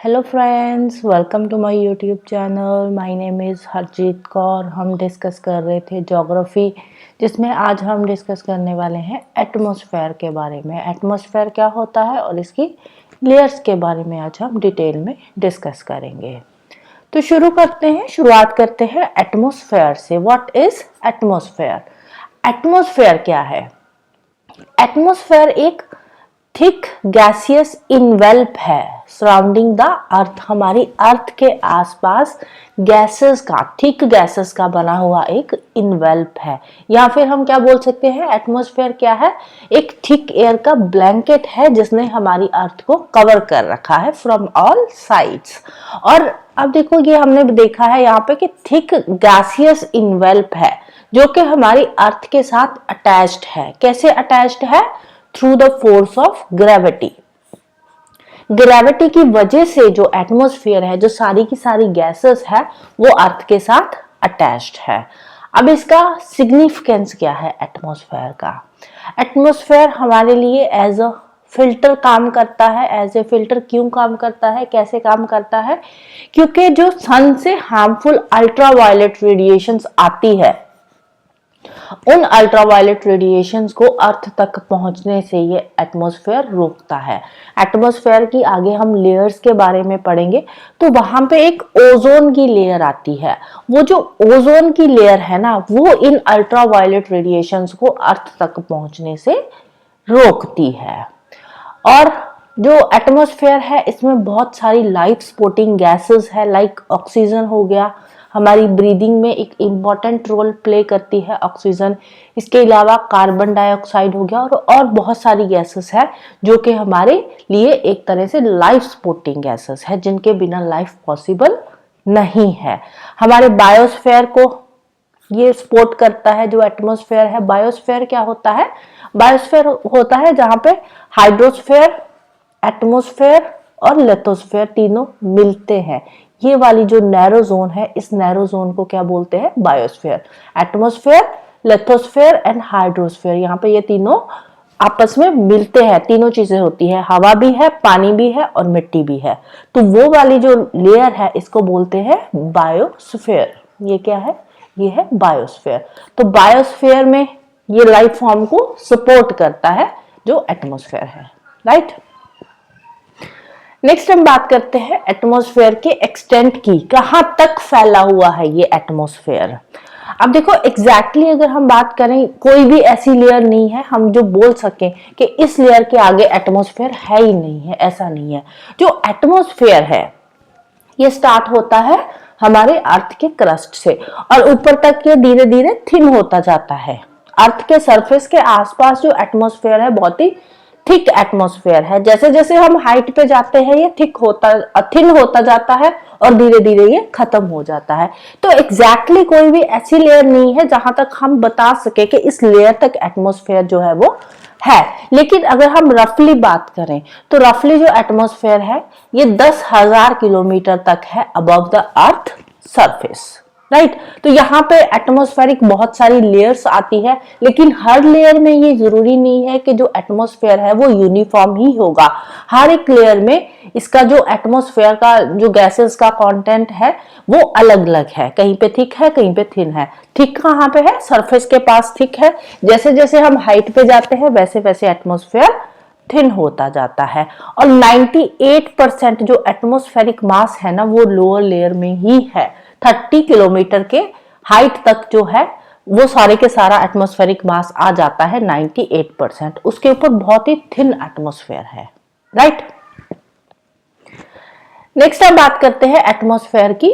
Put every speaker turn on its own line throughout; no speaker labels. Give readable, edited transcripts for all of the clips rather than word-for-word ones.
Hello friends, welcome to my YouTube channel. My name is Harjeet Kaur. हम discuss कर रहे थे ज्योग्राफी, जिसमें आज हम डिस्कस करने वाले हैं एटमॉस्फेयर के बारे में। एटमॉस्फेयर क्या होता है और इसकी लेयर्स के बारे में आज हम डिटेल में डिस्कस करेंगे। तो शुरुआत करते हैं एटमॉस्फेयर से। What is atmosphere? एटमॉस्फेयर क्या है? एटमॉस्फेयर एक थिक गैसियस इनवेल्प है सराउंडिंग द अर्थ। हमारी अर्थ के आसपास गैसेस का, थिक गैसेस का बना हुआ एक इनवेल्प है, या फिर हम क्या बोल सकते हैं, एटमॉस्फेयर क्या है? एक थिक एयर का ब्लैंकेट है जिसने हमारी अर्थ को कवर कर रखा है फ्रॉम ऑल साइड्स। और अब देखो, ये हमने देखा है यहाँ पे कि थिक गैसियस इनवेल्प है जो कि हमारी अर्थ के साथ अटैच्ड है। कैसे अटैच्ड है? Through the force of gravity. Gravity की वजह से जो एटमॉस्फेयर है, जो सारी की सारी गैसेस है, वो अर्थ के साथ अटैच्ड है। अब इसका सिग्निफिकेंस क्या है एटमॉस्फेयर का? एटमॉस्फेयर हमारे लिए एज अ फिल्टर काम करता है। एज ए फिल्टर क्यों काम करता है, कैसे काम करता है? क्योंकि जो सन से हार्मफुल अल्ट्रावायलेट रेडिएशंस आती है, उन अल्ट्रावायलेट रेडिएशंस को अर्थ तक पहुंचने से ये एटमॉस्फेयर रोकता है। एटमॉस्फेयर की आगे हम लेयर्स के बारे में पढ़ेंगे, तो वहां पे एक ओजोन की लेयर आती है। वो जो ओजोन की लेयर है ना, वो इन अल्ट्रावायलेट रेडिएशंस को अर्थ तक पहुंचने से रोकती है। और जो एटमॉस्फेयर है, इसमें बहुत सारी लाइफ सपोर्टिंग गैसेस है, लाइक ऑक्सीजन हो गया, हमारी ब्रीदिंग में एक इम्पॉर्टेंट रोल प्ले करती है ऑक्सीजन। इसके अलावा कार्बन डाइऑक्साइड हो गया, और बहुत सारी गैसेस है जो कि हमारे लिए एक तरह से लाइफ सपोर्टिंग गैसेस है, जिनके बिना लाइफ पॉसिबल नहीं है। हमारे बायोस्फेयर को ये सपोर्ट करता है जो एटमॉस्फेयर है। बायोस्फेयर क्या होता है? बायोस्फेयर होता है जहां पे हाइड्रोस्फेयर, एटमॉस्फेयर और लिथोस्फेयर तीनों मिलते हैं। ये वाली जो नैरो जोन है, इस नैरो जोन को क्या बोलते हैं? Biosphere. Atmosphere, lithosphere and hydrosphere, यहाँ पे ये तीनों आपस में मिलते हैं। तीनों चीजें होती है, हवा भी है, पानी भी है और मिट्टी भी है। तो वो वाली जो लेयर है, इसको बोलते हैं बायोस्फेयर। ये क्या है? ये है बायोस्फेयर। तो बायोस्फेयर में ये लाइफ फॉर्म को सपोर्ट करता है जो एटमॉस्फेयर है, राइट। नेक्स्ट हम बात करते हैं एटमॉस्फेयर के एक्सटेंट की। कहां तक फैला हुआ है ये एटमॉस्फेयर? अब देखो, एग्जैक्टली अगर हम बात करें, कोई भी ऐसी लेयर नहीं है हम जो बोल सकें कि इस लेयर के आगे एटमॉस्फेयर है ही नहीं है, ऐसा नहीं है। जो एटमॉस्फेयर है, ये स्टार्ट होता है हमारे अर्थ के क्रस्ट से, और ऊपर तक ये धीरे धीरे थिन होता जाता है। अर्थ के सरफेस के आसपास जो एटमॉस्फेयर है, बहुत ही थिक एटमॉस्फेयर है। जैसे जैसे हम हाइट पे जाते हैं, ये थिन होता जाता है और धीरे धीरे ये खत्म हो जाता है। तो एग्जैक्टली कोई भी ऐसी लेयर नहीं है जहां तक हम बता सके कि इस लेयर तक एटमॉस्फेयर जो है वो है। लेकिन अगर हम रफली बात करें, तो रफली जो एटमॉस्फेयर है, ये 10,000 किलोमीटर तक है above the earth surface, right. तो यहाँ पे एटमॉस्फेरिक बहुत सारी लेयर्स आती है, लेकिन हर लेयर में ये जरूरी नहीं है कि जो एटमॉस्फेयर है वो यूनिफॉर्म ही होगा। हर एक लेयर में इसका जो एटमॉस्फेयर का जो गैसेस का कंटेंट है वो अलग अलग है। कहीं पे थिक है, कहीं पे थिन है। थिक कहाँ पे है? सरफेस के पास थिक है। जैसे जैसे हम हाइट पे जाते हैं, वैसे वैसे एटमॉस्फेयर थिन होता जाता है। और 98% जो एटमॉस्फेरिक मास है ना, वो लोअर लेयर में ही है। 30 किलोमीटर के हाइट तक जो है वो सारे के सारा एटमॉस्फेरिक मास आ जाता है 98%। उसके ऊपर बहुत ही थिन एटमॉस्फेयर है, राइट। नेक्स्ट हम बात करते हैं एटमॉस्फेयर की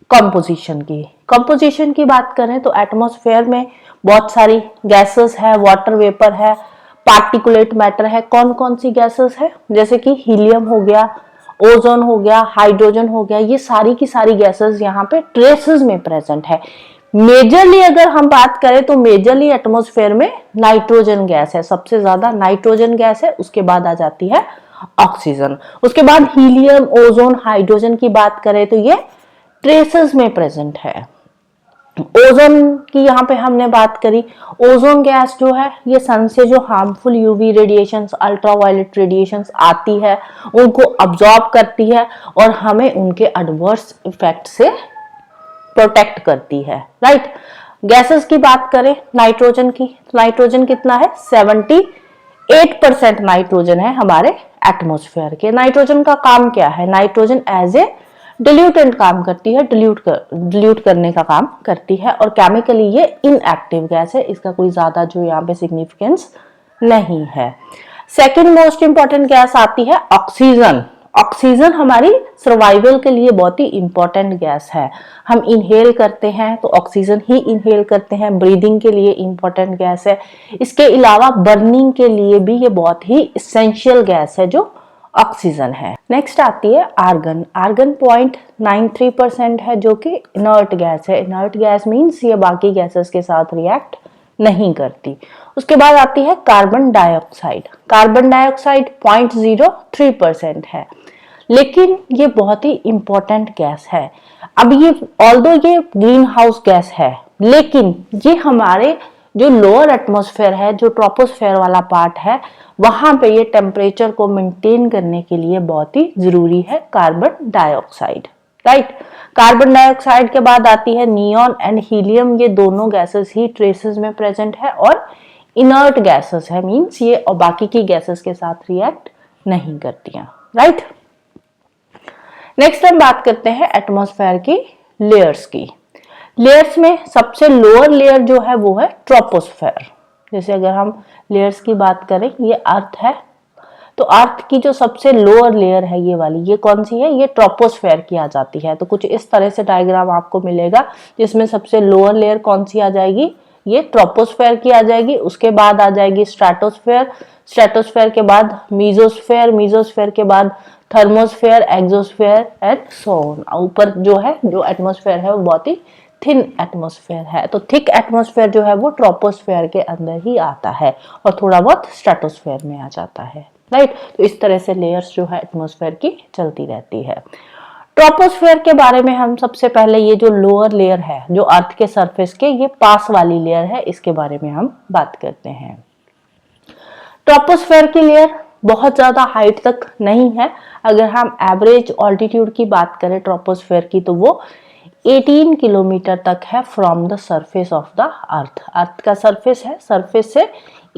कंपोजिशन की। कंपोजिशन की बात करें तो एटमॉस्फेयर में बहुत सारी गैसेस है, वाटर वेपर है, पार्टिकुलेट मैटर है। कौन कौन सी गैसेस है? जैसे कि हीलियम हो गया, ओजोन हो गया, हाइड्रोजन हो गया। ये सारी की सारी गैसेस यहाँ पे ट्रेसेस में प्रेजेंट है। मेजरली अगर हम बात करें तो मेजरली एटमॉस्फेयर में नाइट्रोजन गैस है, सबसे ज्यादा नाइट्रोजन गैस है। उसके बाद आ जाती है ऑक्सीजन। उसके बाद हीलियम, ओजोन, हाइड्रोजन की बात करें तो ये ट्रेसेस में प्रेजेंट है। ओजोन की यहाँ पे हमने बात करी। ओजोन गैस जो है ये सन से जो harmful UV radiations, ultraviolet radiations आती है उनको अब्जॉर्ब करती है और हमें उनके एडवर्स इफेक्ट से प्रोटेक्ट करती है, राइट। गैसेस की बात करें नाइट्रोजन की, नाइट्रोजन कितना है 78% नाइट्रोजन है हमारे एटमॉस्फेयर के। नाइट्रोजन का काम क्या है, नाइट्रोजन एज ए डिल्यूटेंट काम करती है, डिल्यूट करने का काम करती है और केमिकली ये इनएक्टिव गैस है, इसका कोई ज्यादा जो यहाँ पे सिग्निफिकेंस नहीं है। सेकेंड मोस्ट इंपॉर्टेंट गैस आती है ऑक्सीजन। ऑक्सीजन हमारी सर्वाइवल के लिए बहुत ही इंपॉर्टेंट गैस है। हम इनहेल करते हैं तो ऑक्सीजन ही इनहेल करते हैं, ब्रीदिंग के लिए इंपॉर्टेंट गैस है। इसके अलावा बर्निंग के लिए भी ये बहुत ही इसेंशियल गैस है जो ऑक्सीजन है। नेक्स्ट आती है आर्गन। आर्गन 0.93% है जो कि इनर्ट गैस है। इनर्ट गैस मीन्स ये बाकी गैसेस के साथ रिएक्ट नहीं करती। उसके बाद आती है कार्बन डाइऑक्साइड। कार्बन डाइऑक्साइड 0.03% है, लेकिन ये बहुत ही इंपॉर्टेंट गैस है। अब ये ऑल्दो ये ग्रीन हाउस गैस है, लेकिन ये हमारे जो लोअर एटमॉस्फेयर है, जो ट्रोपोस्फेयर वाला पार्ट है, वहां पे ये टेम्परेचर को मेंटेन करने के लिए बहुत ही जरूरी है carbon dioxide, right. Carbon dioxide के बाद आती है नियॉन एंड हीलियम। ये दोनों गैसेस ही ट्रेसेस में प्रेजेंट है और इनर्ट गैसेस है, मींस ये और बाकी की गैसेस के साथ रिएक्ट नहीं करती हैं, राइट। नेक्स्ट हम बात करते हैं एटमॉस्फेयर की लेयर्स की। लेयर्स में सबसे लोअर लेयर जो है वो है ट्रोपोस्फेयर। जैसे अगर हम लेयर्स की बात करें, ये अर्थ है, तो अर्थ की जो सबसे लोअर लेयर है ये वाली, ये कौन सी है, ये ट्रोपोस्फेयर की आ जाती है। तो कुछ इस तरह से डायग्राम आपको मिलेगा जिसमें सबसे लोअर लेयर कौन सी आ जाएगी, ये ट्रोपोस्फेयर की आ जाएगी। उसके बाद आ जाएगी स्ट्रेटोस्फेयर, स्ट्रेटोस्फेयर के बाद मीजोस्फेयर, मीजोस्फेयर के बाद thermosphere, exosphere and so on. ऊपर जो है जो एटमॉस्फेयर है वो बहुत ही थिन एटमॉस्फेयर है। तो थिक एटमॉस्फेयर जो है वो ट्रोपोस्फेयर के अंदर ही आता है और थोड़ा बहुत स्ट्रेटोस्फेयर में आ जाता है, राइट। तो इस तरह से लेयर्स जो है एटमॉस्फेयर की चलती रहती है। ट्रोपोस्फेयर के बारे में हम सबसे पहले ये जो लोअर लेयर है जो अर्थ के सरफेस के, ये पास वाली लेयर है, इसके बारे में हम बात करते हैं। ट्रोपोस्फेयर की लेयर बहुत ज्यादा हाइट तक नहीं है। अगर हम एवरेज ऑल्टीट्यूड की बात करें ट्रोपोस्फेयर की, तो वो 18 किलोमीटर तक है from the surface of the earth. Earth का सरफेस है, सरफेस से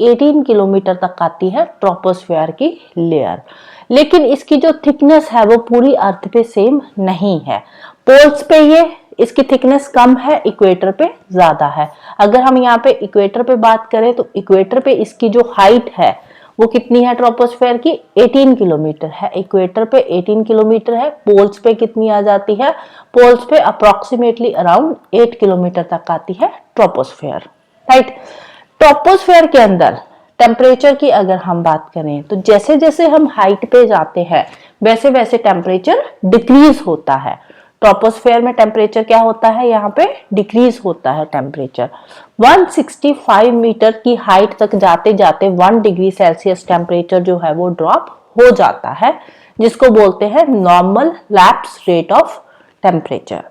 18 किलोमीटर तक आती है ट्रोपोस्फेयर की लेयर। लेकिन इसकी जो थिकनेस है वो पूरी अर्थ पे सेम नहीं है। पोल्स पे ये इसकी थिकनेस कम है, इक्वेटर पे ज्यादा है। अगर हम यहाँ पे इक्वेटर पे बात करें तो इक्वेटर पे इसकी जो हाइट है वो कितनी है ट्रोपोस्फेयर की, 18 किलोमीटर है। इक्वेटर पे 18 किलोमीटर है। पोल्स पे कितनी आ जाती है, पोल्स पे अप्रोक्सीमेटली अराउंड 8 किलोमीटर तक आती है ट्रोपोस्फेयर, राइट। ट्रोपोस्फेयर के अंदर टेम्परेचर की अगर हम बात करें तो जैसे जैसे हम हाइट पे जाते हैं वैसे वैसे टेम्परेचर डिक्रीज होता है। ट्रोपोस्फेयर में टेम्परेचर क्या होता है, यहाँ पे डिक्रीज होता है टेम्परेचर। 165 मीटर की हाइट तक जाते जाते 1 डिग्री सेल्सियस टेम्परेचर जो है वो ड्रॉप हो जाता है, जिसको बोलते हैं normal lapse rate of temperature,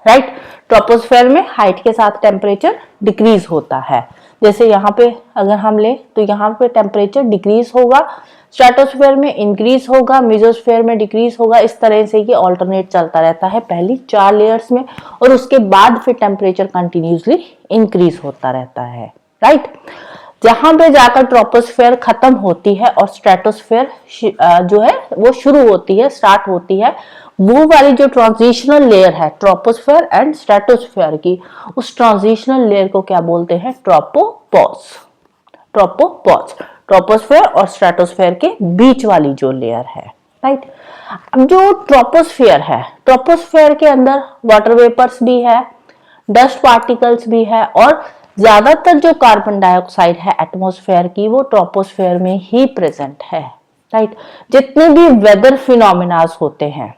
right. Troposphere में हाइट के साथ टेम्परेचर डिक्रीज होता है। जैसे यहाँ पे अगर हम ले तो यहाँ पे टेम्परेचर डिक्रीज होगा, स्ट्रेटोस्फेयर में इंक्रीज होगा, मेसोस्फेयर में डिक्रीज होगा। इस तरह से ये ऑल्टरनेट चलता रहता है पहली 4 लेयर्स में, और उसके बाद फिर टेम्परेचर कंटिन्यूसली इंक्रीज होता रहता है, राइट। जहां पे जाकर ट्रोपोस्फेयर खत्म होती है और स्ट्रेटोस्फेयर जो है वो शुरू होती है, स्टार्ट होती है, वो वाली जो ट्रांजिशनल लेयर है ट्रोपोस्फेयर एंड स्ट्रेटोस्फेयर की, उस ट्रांजिशनल लेयर को क्या बोलते हैं, ट्रोपोपॉज। ट्रोपोपॉज ट्रोपोस्फेयर और स्ट्रेटोस्फेयर के बीच वाली जो लेयर है, राइट। अब जो ट्रोपोस्फेयर है, ट्रोपोस्फेयर के अंदर वाटर वेपर्स भी है, डस्ट पार्टिकल्स भी है, और ज्यादातर जो कार्बन डाइऑक्साइड है एटमॉस्फेयर की वो ट्रोपोस्फेयर में ही प्रेजेंट है, राइट। जितने भी वेदर फिनोमेनास होते हैं,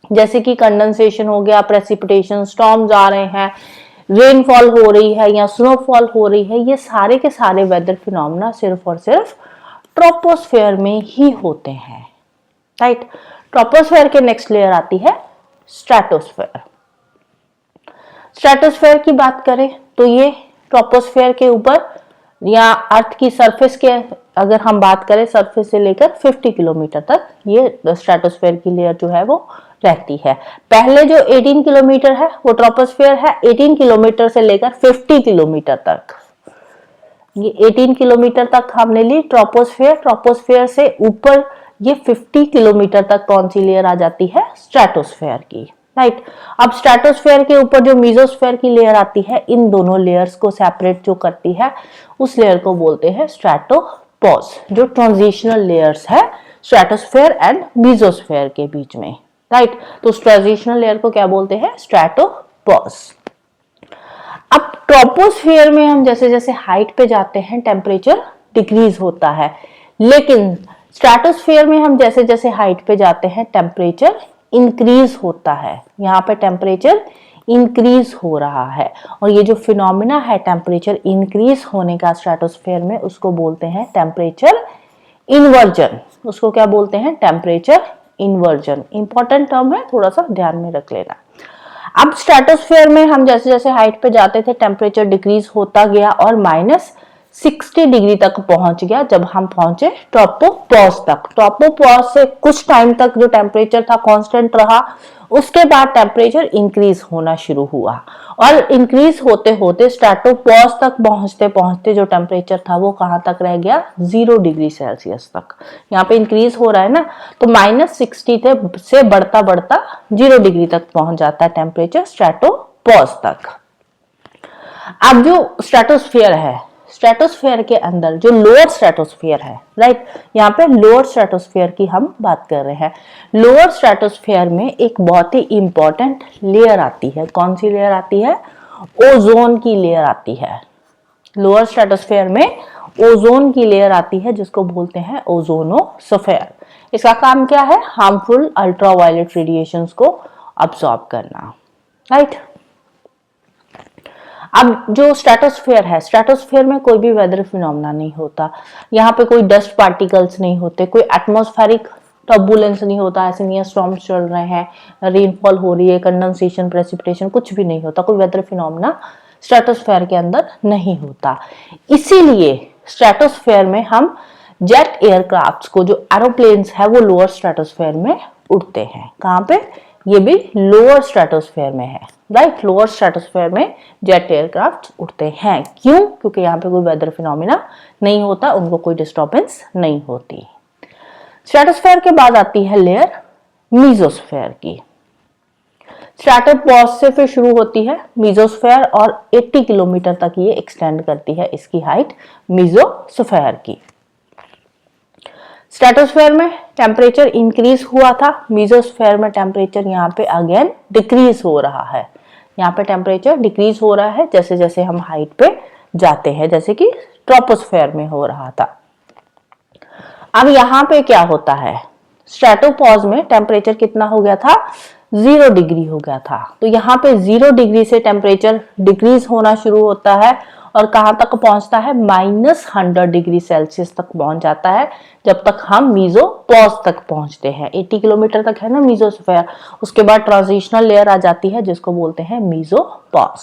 जैसे कि कंडेंसेशन हो गया, प्रेसिपिटेशन, स्टॉर्म्स आ रहे हैं, रेनफॉल हो रही है या स्नोफॉल हो रही है, ये सारे के सारे वेदर फिनोमेना सिर्फ और सिर्फ ट्रोपोस्फेयर में ही होते हैं, राइट। ट्रोपोस्फेयर के नेक्स्ट लेयर आती है स्ट्रेटोस्फेयर। स्ट्रेटोस्फेयर की बात करें तो ये ट्रोपोस्फेयर के ऊपर या अर्थ की सरफेस के अगर हम बात करें सरफेस से लेकर 50 किलोमीटर तक ये स्ट्रेटोस्फेयर की लेयर जो है वो रहती है। पहले जो 18 किलोमीटर है वो ट्रोपोस्फेयर है, 18 किलोमीटर से लेकर 50 किलोमीटर तक, ये 18 किलोमीटर तक हमने ली ट्रोपोस्फेयर। ट्रोपोस्फेयर से ऊपर ये 50 किलोमीटर तक कौन सी लेयर आ जाती है, स्ट्रेटोस्फेयर की, राइट। अब स्ट्रेटोस्फेयर के ऊपर जो मीजोस्फेयर की लेयर आती है, इन दोनों लेयर्स को सेपरेट जो करती है उस लेयर को बोलते हैं स्ट्रेटोपॉज, जो ट्रांजिशनल लेयर्स है स्ट्रेटोस्फेयर एंड मीजोस्फेयर के बीच में, राइट। तो ट्रांजिशनल लेयर को क्या बोलते हैं, स्ट्रेटोपॉज। अब ट्रोपोस्फियर में हम जैसे जैसे हाइट पे जाते हैं टेम्परेचर डिक्रीज होता है, लेकिन स्ट्रेटोस्फियर में हम जैसे जैसे हाइट पे जाते हैं टेम्परेचर इंक्रीज होता है। यहाँ पे टेम्परेचर इंक्रीज हो रहा है और ये जो फिनोमिना है टेम्परेचर इंक्रीज होने का स्ट्रेटोस्फियर में, उसको बोलते हैं टेम्परेचर इन्वर्जन। उसको क्या बोलते हैं, टेम्परेचर इन्वर्जन। इंपॉर्टेंट टर्म है, थोड़ा सा ध्यान में रख लेना। अब स्ट्रेटोस्फेयर में हम जैसे जैसे हाइट पे जाते थे टेम्परेचर डिक्रीज होता गया और -60 डिग्री तक पहुंच गया जब हम पहुंचे ट्रोपोपॉज तक। ट्रोपोपॉज से कुछ टाइम तक जो टेम्परेचर था कांस्टेंट रहा, उसके बाद टेम्परेचर इंक्रीज होना शुरू हुआ और इंक्रीज होते होते स्ट्रेटोपॉज तक पहुंचते पहुंचते जो टेम्परेचर था वो कहां तक रह गया, 0 डिग्री सेल्सियस तक। यहाँ पे इंक्रीज हो रहा है ना, तो -60 से बढ़ता बढ़ता 0 डिग्री तक पहुंच जाता है टेम्परेचर स्ट्रेटोपॉज तक। अब जो स्ट्रेटोस्फियर है, स्ट्रेटोस्फियर के अंदर जो लोअर स्ट्रेटोस्फियर है, राइट, यहाँ पे लोअर स्ट्रेटोस्फियर की हम बात कर रहे हैं। लोअर स्ट्रेटोस्फियर में एक बहुत ही इंपॉर्टेंट लेयर आती है। कौन सी लेयर आती है, ओजोन की लेयर आती है। लोअर स्ट्रेटोस्फियर में ओजोन की लेयर आती है जिसको बोलते हैं ओजोनोस्फीयर। इसका काम क्या है, हार्मफुल अल्ट्रावायलेट रेडिएशंस को अब्सॉर्ब करना, राइट। अब जो स्ट्रेटोस्फेयर है, स्ट्रेटोस्फेयर में कोई भी वेदर फिनोमेना नहीं होता। यहाँ पे कोई डस्ट पार्टिकल्स नहीं होते, कोई एटमॉस्फेरिक टर्बुलेंस नहीं होता, ऐसे नहीं है स्टॉर्म्स चल रहे हैं, रेनफॉल हो रही है, कंडेंसेशन, प्रेसिपिटेशन, कुछ भी नहीं होता, कोई वेदर फिनोमेना स्ट्रेटोस्फेयर के अंदर नहीं होता। इसीलिए स्ट्रेटोस्फेयर में हम जेट एयरक्राफ्ट्स को, जो एरोप्लेन्स है वो लोअर स्ट्रेटोस्फेयर में उड़ते हैं। कहाँ पे, ये भी लोअर स्ट्रेटोस्फेयर में है, राइट। लोअर स्ट्रेटोस्फेयर में जेट एयरक्राफ्ट उड़ते हैं। क्यों, क्योंकि यहाँ पे कोई वेदर फिनोमिना नहीं होता, उनको कोई डिस्टर्बेंस नहीं होती। स्ट्रेटोस्फेयर के बाद आती है लेयर मीजोस्फेयर की। स्ट्रेटोपॉज से फिर शुरू होती है मीजोस्फेयर और 80 किलोमीटर तक ये एक्सटेंड करती है इसकी हाइट मीजोस्फेयर की। स्ट्रेटोस्फेयर में टेम्परेचर इंक्रीज हुआ था, मीजोस्फेयर में टेम्परेचर यहाँ पे अगेन डिक्रीज हो रहा है। यहाँ पे टेम्परेचर डिक्रीज हो रहा है जैसे जैसे हम हाइट पे जाते हैं, जैसे कि ट्रोपोस्फेयर में हो रहा था। अब यहाँ पे क्या होता है, स्ट्रेटोपॉज में टेम्परेचर कितना हो गया था, 0 डिग्री हो गया था। तो यहाँ पे 0 डिग्री से टेम्परेचर डिक्रीज होना शुरू होता है और कहां तक पहुंचता है, -100 डिग्री सेल्सियस तक पहुंच जाता है जब तक हम मीजोपॉज तक पहुंचते हैं। 80 किलोमीटर तक है ना मीजोस्फेयर, उसके बाद ट्रांजिशनल लेयर आ जाती है जिसको बोलते हैं मीजोपॉज।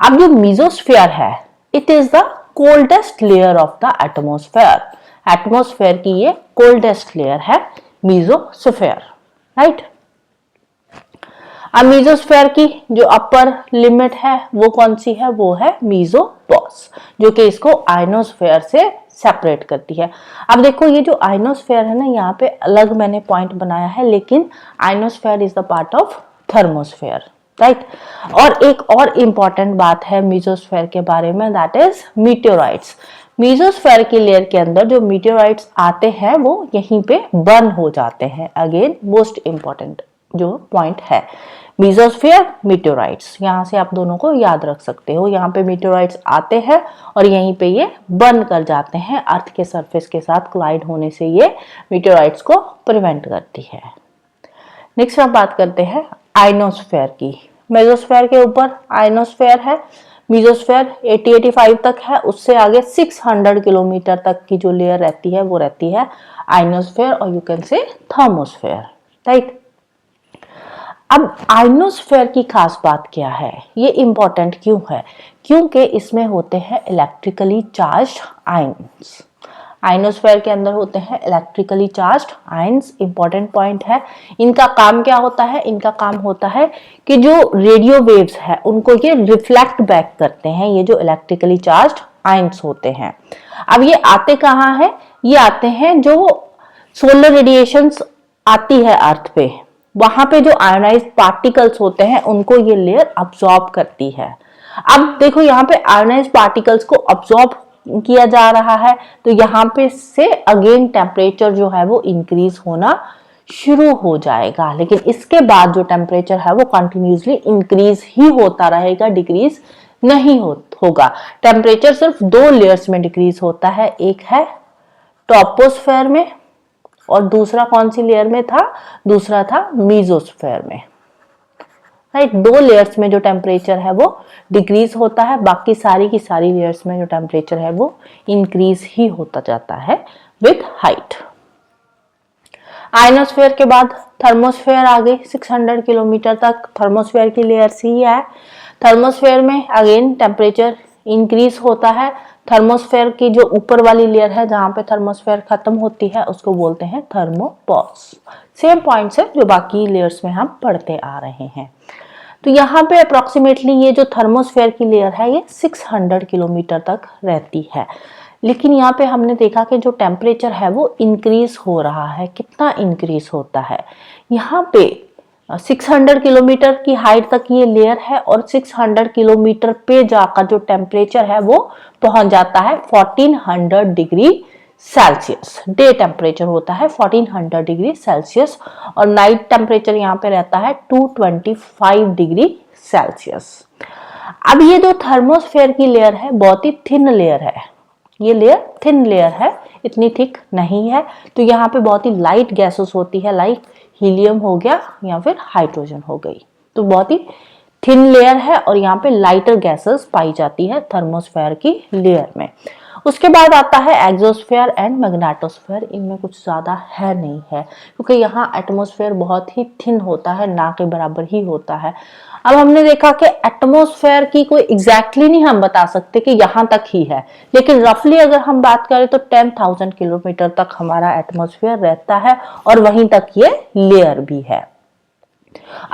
अब जो मीजोस्फेयर है, it is the coldest layer of the atmosphere. Atmosphere की ये कोल्डेस्ट लेयर है मीजोस्फेयर, राइट। अब मीजोस्फेयर की जो अपर लिमिट है वो कौन सी है, वो है मीजोपॉज, जो कि इसको आयनोस्फेयर से सेपरेट करती है। अब देखो ये जो आयनोस्फेयर है ना, यहाँ पे अलग मैंने पॉइंट बनाया है, लेकिन ionosphere is the part of thermosphere, right. और एक और इंपॉर्टेंट बात है मीजोस्फेयर के बारे में, दैट इज मीटेओराइट्स। मीजोस्फेयर की लेयर के अंदर जो मीटेओराइट्स आते हैं वो यहीं पे बर्न हो जाते हैं। अगेन मोस्ट इंपॉर्टेंट जो पॉइंट है, मीजोस्फेयर, मीटेओराइट्स, यहाँ से आप दोनों को याद रख सकते हो। यहाँ पे मीटेओराइट्स आते हैं और यहीं पे ये बर्न कर जाते हैं, अर्थ के सरफेस के साथ क्लाइड होने से ये मीटेओराइट्स को प्रिवेंट करती है। नेक्स्ट हम बात करते हैं आयनोस्फेयर की। मेसोस्फेयर के ऊपर आयनोस्फेयर है, मीजोस्फेयर 80-85 तक है, उससे आगे 600 किलोमीटर तक की जो लेयर रहती है वो रहती है आयनोस्फेयर और you can say thermosphere, right. अब आयनोस्फेयर की खास बात क्या है, ये इंपॉर्टेंट क्यों है? क्योंकि इसमें होते हैं इलेक्ट्रिकली चार्ज्ड आयंस। आयनोस्फेयर के अंदर होते हैं electrically charged ions. Important point है। इनका काम क्या होता है? इनका काम होता है कि जो रेडियो वेव्स है उनको ये रिफ्लेक्ट बैक करते हैं, ये जो इलेक्ट्रिकली चार्ज्ड आयंस होते हैं। अब ये आते कहाँ हैं? ये आते हैं जो सोलर रेडिएशंस आती है अर्थ पे, वहां पे जो आयोनाइज्ड पार्टिकल्स होते हैं उनको ये लेयर अब्सॉर्ब करती है। अब देखो यहाँ पे आयोनाइज्ड पार्टिकल्स को अब्सॉर्ब किया जा रहा है, तो यहाँ पे से अगेन टेम्परेचर जो है वो इंक्रीज होना शुरू हो जाएगा। लेकिन इसके बाद जो टेम्परेचर है वो कंटिन्यूसली इंक्रीज ही होता रहेगा, डिक्रीज नहीं होगा। टेम्परेचर सिर्फ दो लेयर्स में डिक्रीज होता है, एक है ट्रोपोस्फेयर में और दूसरा कौन सी लेयर में था? दूसरा था मीजोस्फेयर में। राइट, दो लेयर्स में जो टेम्परेचर है वो डिक्रीज होता है, बाकी सारी की सारी लेयर्स में जो टेम्परेचर है वो इंक्रीज ही होता जाता है विद हाइट। आयनोस्फेयर के बाद थर्मोस्फेयर आ गई। 600 किलोमीटर तक थर्मोस्फेयर की लेयर्स ही है। थर्मोस्फेयर में अगेन टेम्परेचर इंक्रीज होता है। थर्मोस्फेयर की जो ऊपर वाली लेयर है जहां पे थर्मोस्फेयर खत्म होती है उसको बोलते हैं थर्मोपॉज। सेम पॉइंट्स है जो बाकी लेयर्स में हम पढ़ते आ रहे हैं। तो यहाँ पे अप्रोक्सीमेटली ये जो थर्मोस्फेयर की लेयर है ये 600 किलोमीटर तक रहती है। लेकिन यहाँ पे हमने देखा कि जो टेम्परेचर है वो इंक्रीज हो रहा है। कितना इंक्रीज होता है? यहाँ पे 600 किलोमीटर की हाइट तक ये लेयर है और 600 किलोमीटर पे जाकर जो टेम्परेचर है वो पहुंच जाता है 1400 डिग्री सेल्सियस। डे टेम्परेचर होता है 1400 डिग्री सेल्सियस और नाइट टेम्परेचर यहाँ पे रहता है 225 डिग्री सेल्सियस। अब ये जो थर्मोस्फेयर की लेयर है बहुत ही थिन लेयर है। ये लेयर थिन लेयर है, इतनी थिक नहीं है। तो यहाँ पे बहुत ही लाइट गैसेस होती है, लाइक हीलियम हो गया या फिर हाइड्रोजन हो गई। तो बहुत ही थिन लेयर है और यहाँ पे लाइटर गैसेस पाई जाती है थर्मोस्फेयर की लेयर में। उसके बाद आता है एक्सोस्फेयर एंड मैग्नेटोस्फेयर। इनमें कुछ ज्यादा है नहीं है क्योंकि यहाँ एटमॉस्फेयर बहुत ही थिन होता है, ना के बराबर ही होता है। अब हमने देखा कि एटमॉस्फेयर की कोई एग्जैक्टली नहीं हम बता सकते कि यहाँ तक ही है, लेकिन रफली अगर हम बात करें तो 10,000 किलोमीटर तक हमारा एटमॉस्फेयर रहता है और वहीं तक ये लेयर भी है।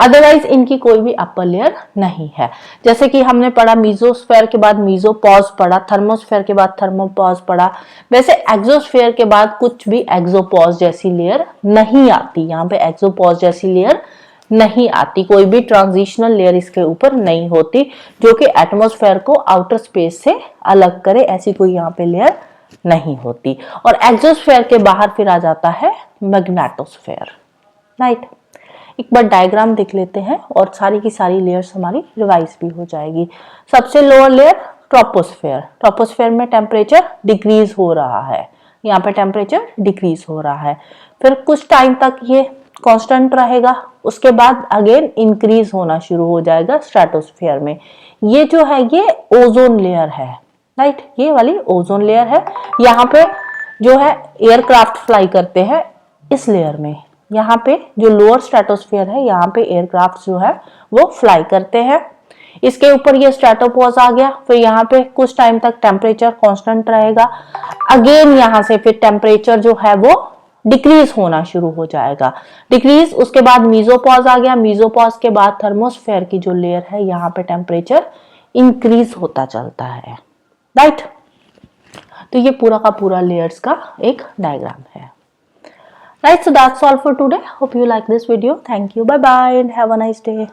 अदरवाइज इनकी कोई भी अपर लेयर नहीं है। जैसे कि हमने पढ़ा मीजोस्फेयर के बाद मीजोपॉज पढ़ा, थर्मोस्फेयर के बाद थर्मोपॉज पढ़ा, वैसे एक्सोस्फेयर के बाद कुछ भी एक्सोपॉज जैसी लेयर नहीं आती। यहाँ पे एक्सोपॉज जैसी लेयर नहीं आती, कोई भी ट्रांजिशनल लेयर इसके ऊपर नहीं होती जो कि एटमॉस्फेयर को आउटर स्पेस से अलग करे, ऐसी कोई यहाँ पे लेयर नहीं होती। और एक्सोस्फेयर के बाहर फिर आ जाता है मैग्नेटोस्फेयर। राइट, एक बार डायग्राम देख लेते हैं और सारी की सारी लेयर्स हमारी रिवाइज भी हो जाएगी। सबसे लोअर लेयर ट्रोपोस्फेयर। ट्रोपोस्फेयर में टेम्परेचर डिक्रीज हो रहा है, यहाँ पे टेम्परेचर डिक्रीज हो रहा है। फिर कुछ टाइम तक ये कांस्टेंट रहेगा, उसके बाद अगेन इंक्रीज होना शुरू हो जाएगा स्ट्रेटोस्फेयर में। ये जो है ये ओजोन लेयर है। राइट, ये वाली ओजोन लेयर है। यहाँ पे जो है एयरक्राफ्ट फ्लाई करते हैं इस लेयर में। यहाँ पे जो लोअर स्ट्रेटोस्फेयर है यहाँ पे एयरक्राफ्ट जो है वो फ्लाई करते हैं। इसके ऊपर ये स्ट्रेटोपॉज आ गया। फिर यहाँ पे कुछ टाइम तक टेम्परेचर कांस्टेंट रहेगा। अगेन यहाँ से फिर टेम्परेचर जो है वो डिक्रीज होना शुरू हो जाएगा। डिक्रीज, उसके बाद मीजोपॉज आ गया। मीजोपॉज के बाद थर्मोस्फेयर की जो लेयर है यहाँ पे टेम्परेचर इंक्रीज होता चलता है। राइट, तो ये पूरा का पूरा लेयर्स का एक डायग्राम है। Right, so that's all for today. Hope you like this video. Thank you. Bye bye and have a nice day.